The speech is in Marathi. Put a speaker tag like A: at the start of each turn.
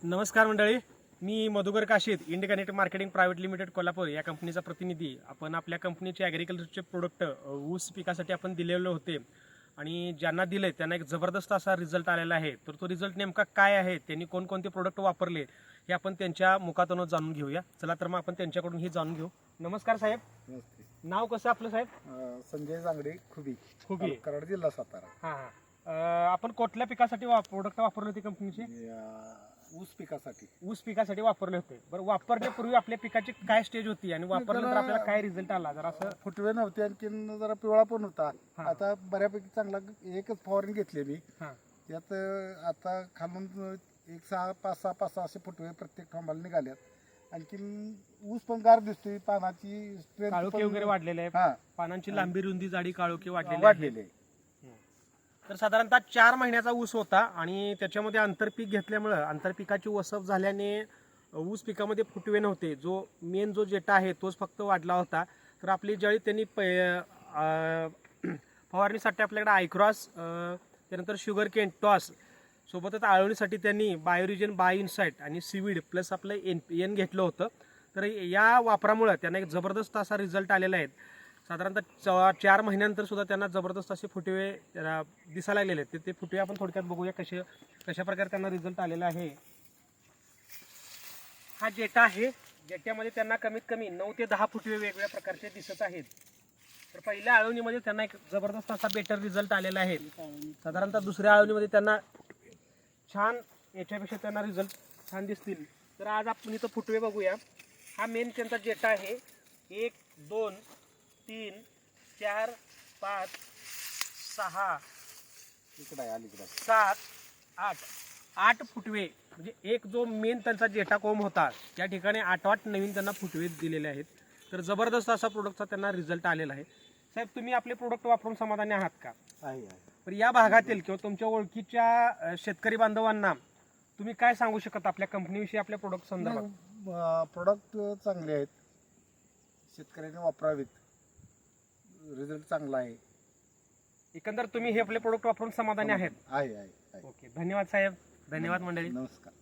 A: नमस्कार मंडळी, मी Madhukar Kashid, Indiconnect marketing private limited Kolhapur या कंपनीचा प्रतिनिधी. आपण आपल्या कंपनीचे ॲग्रिकल्चरचे प्रोडक्ट ऊस पिकासाठी आपण दिलेले होते आणि ज्यांना दिले त्यांना एक जबरदस्त असा रिझल्ट आलेला आहे. तर तो रिझल्ट नेमका काय आहे, त्यांनी कोणकोणते प्रोडक्ट वापरले हे आपण त्यांच्या मुखातून जाणून घेऊया. चला तर मग आपण त्यांच्याकडून हे जाणून घेऊ. नमस्कार साहेब.
B: नमस्ते.
A: नाव कसं आपलं साहेब?
B: संजय जांगडे, खुबी,
A: खुबी.
B: कराड, जिल्हा सातारा.
A: हां हां. आपण कुठल्या पिकासाठी प्रोडक्ट वापरले होते कंपनीचे?
B: ऊस पिकासाठी.
A: ऊस पिकासाठी वापरले होते. बरं, वापरण्यापूर्वी आपल्या पिकाची काय स्टेज होती आणि वापरल्यानंतर आपल्याला काय रिझल्ट आला? जरा असं
B: फुटवे नव्हते, आणखीन जरा पिवळा पण होता.
A: हा.
B: आता बऱ्यापैकी चांगला एकच फवारणी घेतली मी.
A: हां
B: त्यात आता खालून एक 5-6 असे फुटवे प्रत्येक थांबाला निघाल्यात. आणखीन ऊस पण गार दिसतोय, पानाची स्ट्रेंथ
A: काळोखी वगैरे वाढलेले आहे,
B: हा
A: पानांची लांबी रुंदी जाडी काळोखी वाढलेली
B: वाढलेले.
A: तर साधारणतः 4 महिन्याचा ऊस होता आणि त्याच्यामध्ये आंतरपीक घेतल्यामुळं आंतरपिकाची वसप झाल्याने ऊस पिकामध्ये फुटवे नव्हते. जो मेन जो जेटा आहे तोच फक्त वाढला होता. तर आपली ज्यावेळी त्यांनी फवारणीसाठी आपल्याकडे आयक्रॉस, त्यानंतर शुगर केन टॉस, सोबतच आळवणीसाठी त्यांनी बायोरिजन बाय इनसाइट आणि सीवीड प्लस आपलं एन घेतलं होतं. तर या वापरामुळं त्यांना एक जबरदस्त असा रिझल्ट आलेला आहे. साधारणतः 4 महिन्यानंतर सुद्धा त्यांना जबरदस्त असे फुटवे दिसायला लागलेले आहेत. ते फुटवे आपण थोडक्यात बघूया कशा प्रकारे त्यांना रिझल्ट आलेला आहे. हा जेटा आहे. जेट्यामध्ये त्यांना कमीत कमी 9 ते 10 फुटवे वेगवेगळ्या प्रकारचे दिसत आहेत. तर पहिल्या आळवणीमध्ये त्यांना एक जबरदस्त असा बेटर रिझल्ट आलेला आहे. साधारणतः दुसऱ्या आळवणीमध्ये त्यांना छान, याच्यापेक्षा त्यांना रिझल्ट छान दिसतील. तर आज आपण इथं फुटवे बघूया. हा मेन त्यांचा जेटा आहे. 1 2 3 4 5 6 7 8 फुटवे, म्हणजे एक जो मेन त्यांचा जेटा कोंब होता त्या ठिकाणी 8 नवीन त्यांना फुटवे दिलेले आहेत. तर जबरदस्त असा प्रोडक्टचा त्यांना रिझल्ट आलेला आहे. साहेब, तुम्ही आपले प्रोडक्ट वापरून समाधानी आहात का?
B: आहे.
A: तर या भागातील किंवा तुमच्या ओळखीच्या शेतकरी बांधवांना तुम्ही काय सांगू शकता आपल्या कंपनीविषयी, आपल्या प्रोडक्ट संदर्भात?
B: प्रोडक्ट चांगले आहेत, शेतकऱ्यांनी वापरावेत. रिझल्ट चांगला आहे.
A: एकंदर तुम्ही हे आपले प्रोडक्ट वापरून समाधानी आहेत?
B: आहे.
A: ओके, धन्यवाद साहेब. धन्यवाद मंडळी.
B: नमस्कार.